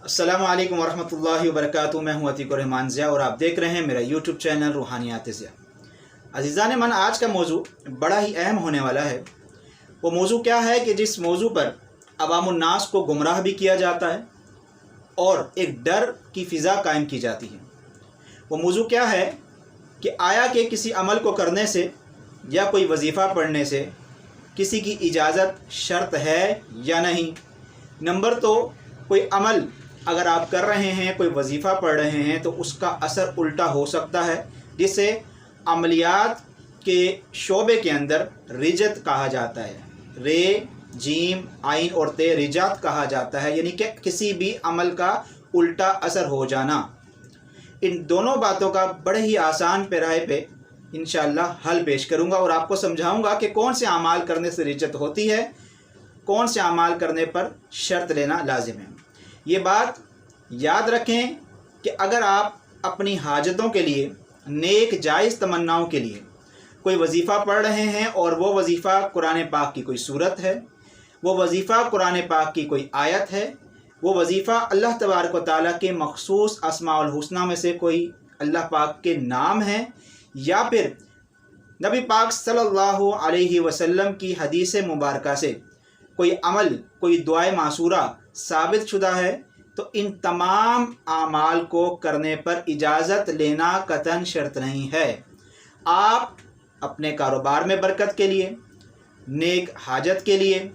अस्सलामु अलैकुम वरहमतुल्लाहि वबरकातुहू। मैं हूँ अतीक रहमान ज़िया और आप देख रहे हैं मेरा यूट्यूब चैनल रूहानियात ज़िया। अज़ीज़ान मन, आज का मौजू बड़ा ही अहम होने वाला है। वो मौजू क्या है कि जिस मौजू पर अवामुन्नास को गुमराह भी किया जाता है और एक डर की फ़िज़ा कायम की जाती है। वो मौजू क्या है कि आया कि किसी अमल को करने से या कोई वजीफ़ा पढ़ने से किसी की इजाज़त शर्त है या नहीं। नंबर तो कोई अमल अगर आप कर रहे हैं, कोई वजीफ़ा पढ़ रहे हैं, तो उसका असर उल्टा हो सकता है, जिसे अमलियात के शोबे के अंदर रिजत कहा जाता है। रे, जीम, आइन और ते रिजात कहा जाता है, यानी कि किसी भी अमल का उल्टा असर हो जाना। इन दोनों बातों का बड़े ही आसान पैराए पे इंशाअल्लाह हल पेश करूँगा और आपको समझाऊँगा कि कौन से अमाल करने से रिजत होती है, कौन से अमाल करने पर शर्त लेना लाजिम है। ये बात याद रखें कि अगर आप अपनी हाजतों के लिए, नेक जायज़ तमन्नाओं के लिए कोई वजीफ़ा पढ़ रहे हैं और वो वजीफ़ा कुरान पाक की कोई सूरत है, वो वजीफ़ा कुरान पाक की कोई आयत है, वो वजीफ़ा अल्लाह तबारक व तआला के मखसूस अस्माउल हुस्ना में से कोई अल्लाह पाक के नाम है, या फिर नबी पाक सल्लल्लाहु अलैहि वसल्लम की हदीस मुबारका से कोई अमल, कोई दुआए मासूरा साबित शुदा है, तो इन तमाम आमाल को करने पर इजाज़त लेना कतन शर्त नहीं है। आप अपने कारोबार में बरकत के लिए, नेक हाजत के लिए,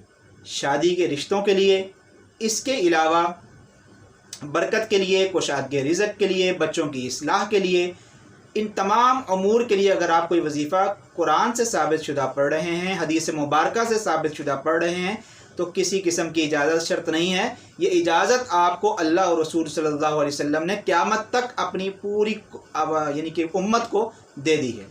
शादी के रिश्तों के लिए, इसके अलावा बरकत के लिए, कुशादगी रिज़्क़ के लिए, बच्चों की इस्लाह के लिए, इन तमाम अमूर के लिए अगर आप कोई वजीफ़ा कुरान से साबित शुदा पढ़ रहे हैं, हदीस मुबारका से साबित शुदा पढ़ रहे हैं, तो किसी किस्म की इजाज़त शर्त नहीं है। ये इजाज़त आपको अल्लाह और रसूल सल्लल्लाहु अलैहि वसल्लम ने क़यामत तक अपनी पूरी यानी कि उम्मत को दे दी है।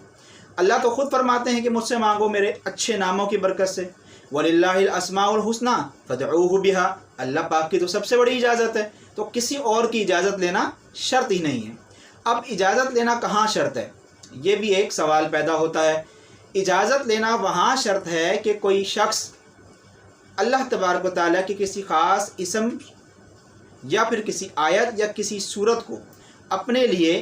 अल्लाह तो ख़ुद फरमाते हैं कि मुझसे मांगो मेरे अच्छे नामों की बरकत से, वलिल्लाहिल अस्माउल हुस्ना फदऊहु बिहा। अल्लाह पाक की तो सबसे बड़ी इजाज़त है, तो किसी और की इजाज़त लेना शर्त ही नहीं है। अब इजाज़त लेना कहाँ शर्त है, ये भी एक सवाल पैदा होता है। इजाज़त लेना वहाँ शर्त है कि कोई शख्स अल्लाह तबारक व तआला की किसी ख़ास इसम या फिर किसी आयत या किसी सूरत को अपने लिए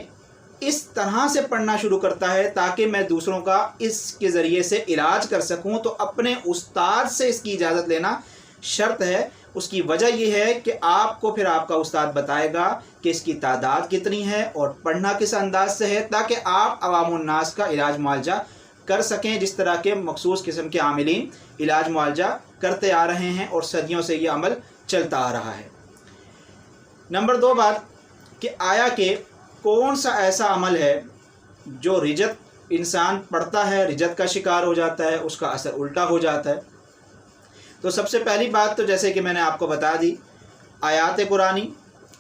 इस तरह से पढ़ना शुरू करता है ताकि मैं दूसरों का इसके ज़रिए से इलाज कर सकूं, तो अपने उस्ताद से इसकी इजाज़त लेना शर्त है। उसकी वजह यह है कि आपको फिर आपका उस्ताद बताएगा कि इसकी तादाद कितनी है और पढ़ना किस अंदाज से है, ताकि आप अवामुन्नास का इलाज मुआलजा कर सकें, जिस तरह के मखसूस किस्म के आमिलीन इलाज मुआलजा करते आ रहे हैं और सदियों से ये अमल चलता आ रहा है। नंबर 2 बात कि आया कि कौन सा ऐसा अमल है जो रिजत इंसान पढ़ता है, रिजत का शिकार हो जाता है, उसका असर उल्टा हो जाता है। तो सबसे पहली बात तो जैसे कि मैंने आपको बता दी, आयात कुरानी,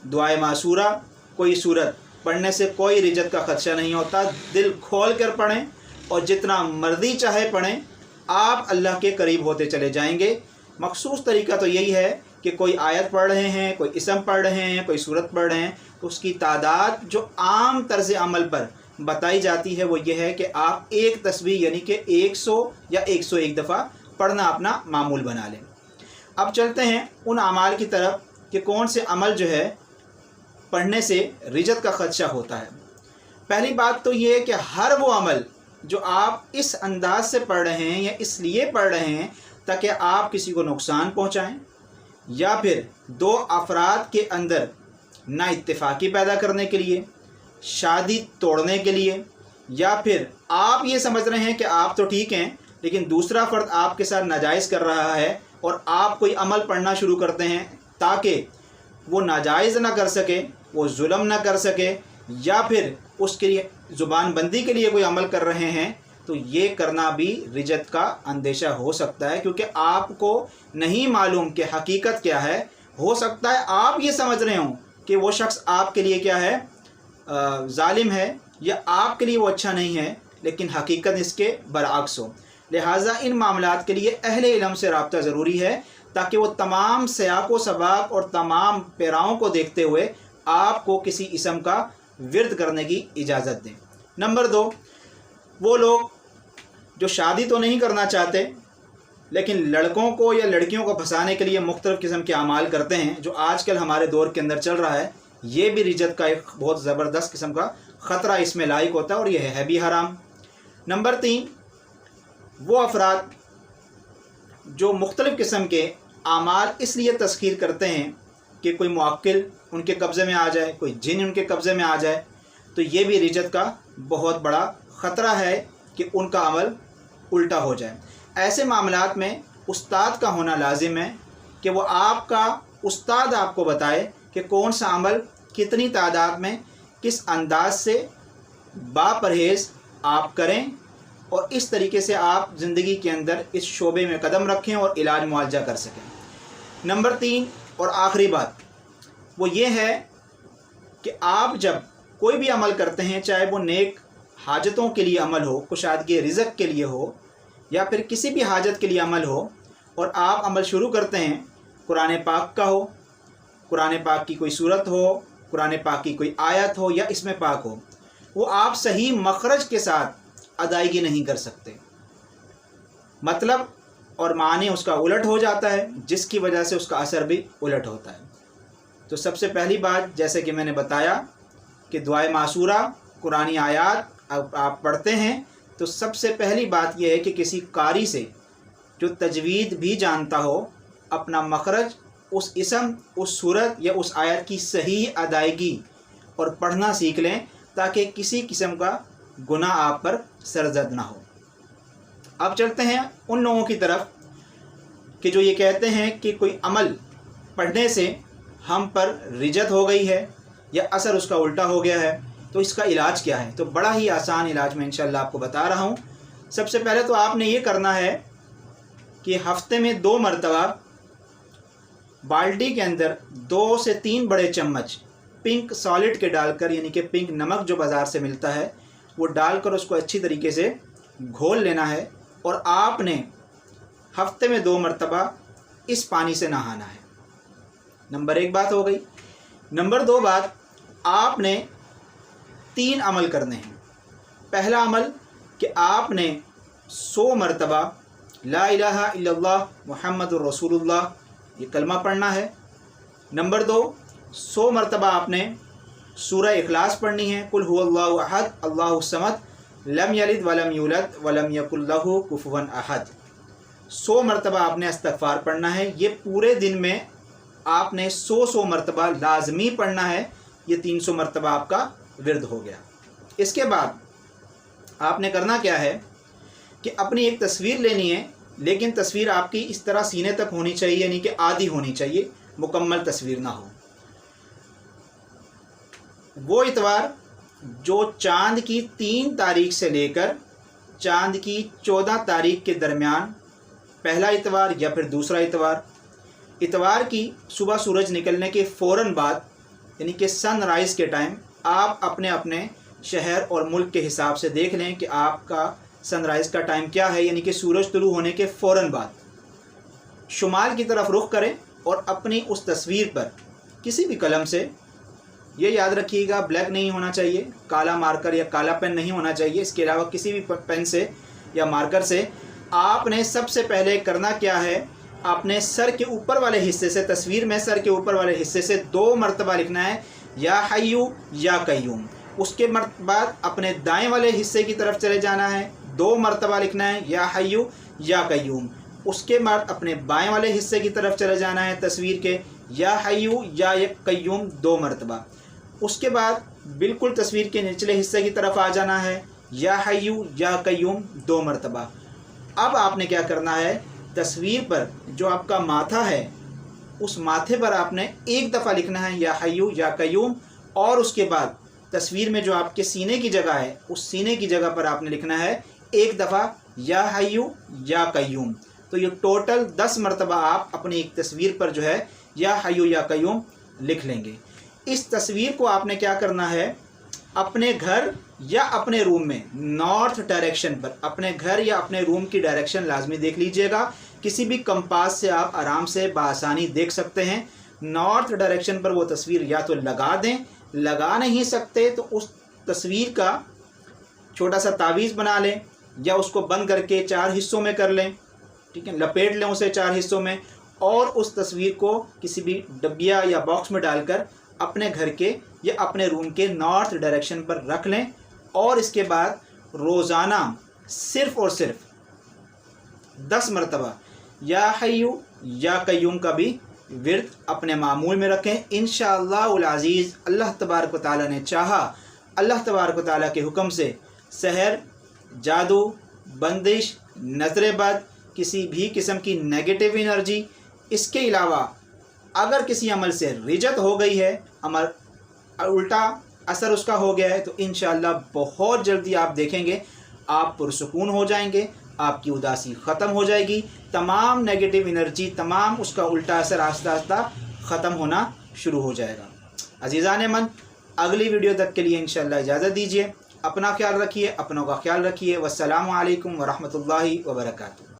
दुआए मासूरा, कोई सूरत पढ़ने से कोई रिजत का ख़दशा नहीं होता। दिल खोल कर पढ़ें और जितना मर्ज़ी चाहे पढ़ें, आप अल्लाह के करीब होते चले जाएंगे। मखसूस तरीका तो यही है कि कोई आयत पढ़ रहे हैं, कोई इसम पढ़ रहे हैं, कोई सूरत पढ़ रहे हैं, तो उसकी तादाद जो आम तर्ज़ अमल पर बताई जाती है वो ये है कि आप एक तस्बीह यानी कि 100 या 101 दफ़ा पढ़ना अपना मामूल बना लें। अब चलते हैं उन अमाल की तरफ कि कौन से अमल जो है पढ़ने से रिजत का ख़दशा होता है। पहली बात तो ये है कि हर वो अमल जो आप इस अंदाज से पढ़ रहे हैं या इसलिए पढ़ रहे हैं ताकि आप किसी को नुकसान पहुंचाएं, या फिर 2 अफराद के अंदर ना इत्तेफाकी पैदा करने के लिए, शादी तोड़ने के लिए, या फिर आप ये समझ रहे हैं कि आप तो ठीक हैं लेकिन दूसरा फ़र्द आपके साथ नाजायज़ कर रहा है और आप कोई अमल पढ़ना शुरू करते हैं ताकि वो नाजायज़ ना कर सके, वो जुल्म ना कर सके, या फिर उसके लिए ज़ुबान बंदी के लिए कोई अमल कर रहे हैं, तो ये करना भी रिजत का अंदेशा हो सकता है, क्योंकि आपको नहीं मालूम कि हकीकत क्या है। हो सकता है आप ये समझ रहे हों कि वो शख्स आपके लिए क्या है, जालिम है, या आपके लिए वो अच्छा नहीं है, लेकिन हकीकत इसके बरअक्स हो। लिहाजा इन मामलात के लिए अहले इल्म से रब्ता ज़रूरी है, ताकि वो तमाम सयाक़ो सबाक़ और तमाम पैराओं को देखते हुए आपको किसी इसम का विर्द करने की इजाज़त दें। नंबर 2, वो लोग जो शादी तो नहीं करना चाहते लेकिन लड़कों को या लड़कियों को फंसाने के लिए मुख्तलिफ़ किस्म के अमाल करते हैं, जो आजकल हमारे दौर के अंदर चल रहा है। ये भी रिजत का एक बहुत ज़बरदस्त किस्म का ख़तरा इसमें लायक होता है, और यह है भी हराम। नंबर 3, वो अफराद जो मुख्तलिफ़ किस्म के आमाल इसलिए तस्खीर करते हैं कि कोई मुअक्किल उनके कब्ज़े में आ जाए, कोई जिन उनके कब्ज़े में आ जाए, तो ये भी रिजत का बहुत बड़ा ख़तरा है कि उनका अमल उल्टा हो जाए। ऐसे मामलात में उस्ताद का होना लाजिम है कि वो आपका उस्ताद आपको बताए कि कौन सा अमल कितनी तादाद में किस अंदाज से बापरहेज़ आप करें, और इस तरीके से आप ज़िंदगी के अंदर इस शोबे में कदम रखें और इलाज मुआवजा कर सकें। नंबर 3 और आखिरी बात वो ये है कि आप जब कोई भी अमल करते हैं, चाहे वो नेक हाजतों के लिए अमल हो, कुशादगी रिज़्क़ के लिए हो, या फिर किसी भी हाजत के लिए अमल हो, और आप अमल शुरू करते हैं, कुरान पाक का हो, कुरान पाक की कोई सूरत हो, कुरान पाक की कोई आयत हो या इसमें पाक हो, वो आप सही मखरज के साथ अदायगी नहीं कर सकते। मतलब और माने उसका उलट हो जाता है, जिसकी वजह से उसका असर भी उलट होता है। तो सबसे पहली बात, जैसे कि मैंने बताया कि दुआए मासूरा, कुरानी आयत आप पढ़ते हैं, तो सबसे पहली बात यह है कि किसी कारी से जो तजवीद भी जानता हो, अपना मखरज उस इसम, उस सूरत या उस आयत की सही अदायगी और पढ़ना सीख लें, ताकि किसी किस्म का गुनाह आप पर सरजद ना हो। अब चलते हैं उन लोगों की तरफ कि जो ये कहते हैं कि कोई अमल पढ़ने से हम पर रिजत हो गई है या असर उसका उल्टा हो गया है, तो इसका इलाज क्या है। तो बड़ा ही आसान इलाज मैं इंशाअल्लाह आपको बता रहा हूँ। सबसे पहले तो आपने ये करना है कि हफ्ते में 2 मरतबा बाल्टी के अंदर 2 से 3 बड़े चम्मच पिंक सॉलिड के डालकर, यानी कि पिंक नमक जो बाज़ार से मिलता है, वो डालकर उसको अच्छी तरीके से घोल लेना है, और आपने हफ्ते में 2 मरतबा इस पानी से नहाना है। नंबर 1 बात हो गई। नंबर 2 बात, आपने 3 अमल करने हैं। पहला अमल कि आपने 100 मरतबा ला इलाहा इल्लल्लाह मुहम्मदुर रसूलुल्लाह ये कलमा पढ़ना है। नंबर 2, 100 मरतबा आपने सूरह इखलास पढ़नी है, कुल हुवल्लाहु अहद अल्लाहु समद लम यलिद वलम यूलद वलम यकुल लहू कुफुवन अहद। 100 मरतबा आपने इस्तग़फ़ार पढ़ना है। ये पूरे दिन में आपने 100 मरतबा लाजमी पढ़ना है। ये 300 मरतबा आपका विर्द हो गया। इसके बाद आपने करना क्या है कि अपनी एक तस्वीर लेनी है, लेकिन तस्वीर आपकी इस तरह सीने तक होनी चाहिए, यानी कि आधी होनी चाहिए, मुकम्मल तस्वीर ना हो। वो इतवार जो चाँद की 3 तारीख से लेकर चाँद की 14 तारीख के दरमियान, पहला इतवार या फिर दूसरा इतवार की सुबह सूरज निकलने के फ़ौरन बाद, यानी कि सनराइज़ के टाइम, आप अपने अपने शहर और मुल्क के हिसाब से देख लें कि आपका सनराइज़ का टाइम क्या है, यानी कि सूरज तुलू होने के फ़ौरन बाद शुमाल की तरफ रुख करें, और अपनी उस तस्वीर पर किसी भी कलम से, ये याद रखिएगा ब्लैक नहीं होना चाहिए, काला मार्कर या काला पेन नहीं होना चाहिए, इसके अलावा किसी भी पेन से या मार्कर से, आपने सबसे पहले करना क्या है, आपने सर के ऊपर वाले हिस्से से, तस्वीर में सर के ऊपर वाले हिस्से से 2 मरतबा लिखना है या हय्यू या कय्यूम। उसके बाद अपने दाएं वाले हिस्से की तरफ चले जाना है, 2 मरतबा लिखना है या हय्यू या कय्यूम। उसके बाद अपने बाएं वाले हिस्से की तरफ चले जाना है तस्वीर के, या हय्यू या कय्यूम 2 मरतबा। उसके बाद बिल्कुल तस्वीर के निचले हिस्से की तरफ आ जाना है, या हय्यू या कय्यूम 2 मरतबा। अब आपने क्या करना है, तस्वीर पर जो आपका माथा है, उस माथे पर आपने 1 दफ़ा लिखना है या हय्यू या कय्यूम, और उसके बाद तस्वीर में जो आपके सीने की जगह है, उस सीने की जगह पर आपने लिखना है 1 दफ़ा या हय्यू या कय्यूम। तो ये टोटल 10 मरतबा आप अपनी एक तस्वीर पर जो है या हय्यू या कय्यूम लिख लेंगे। इस तस्वीर को आपने क्या करना है, अपने घर या अपने रूम में नॉर्थ डायरेक्शन पर, अपने घर या अपने रूम की डायरेक्शन लाजमी देख लीजिएगा। किसी भी कंपास से आप आराम से बासानी देख सकते हैं। नॉर्थ डायरेक्शन पर वो तस्वीर या तो लगा दें, लगा नहीं सकते तो उस तस्वीर का छोटा सा तावीज़ बना लें, या उसको बंद करके 4 हिस्सों में कर लें, ٹھیک ہے، لپیٹ لیں اسے 4 حصوں میں اور اس تصویر کو کسی بھی ڈبیا یا باکس میں ڈال کر اپنے گھر کے یا اپنے روم کے نارتھ ڈائریکشن پر رکھ لیں، اور اس کے بعد روزانہ صرف اور صرف 10 مرتبہ یا حیو یا قیوم کا بھی ورد اپنے معمول میں رکھیں۔ انشاءاللہ العزیز اللہ تبارک و تعالیٰ نے چاہا، اللہ تبارک و تعالیٰ کے حکم سے سحر، جادو، بندش، نظر بد، کسی بھی قسم کی نیگیٹو انرجی، اس کے علاوہ اگر کسی عمل سے رجت ہو گئی ہے، عمل الٹا اثر اس کا ہو گیا ہے، تو انشاءاللہ بہت جلدی آپ دیکھیں گے آپ پرسکون ہو جائیں گے، آپ کی اداسی ختم ہو جائے گی، تمام نیگیٹو انرجی، تمام اس کا الٹا اثر آہستہ آہستہ ختم ہونا شروع ہو جائے گا۔ عزیزان من، اگلی ویڈیو تک کے لیے انشاءاللہ اجازت دیجیے، اپنا خیال رکھیے، اپنوں کا خیال رکھیے۔ والسلام علیکم ورحمۃ اللہ وبرکاتہ۔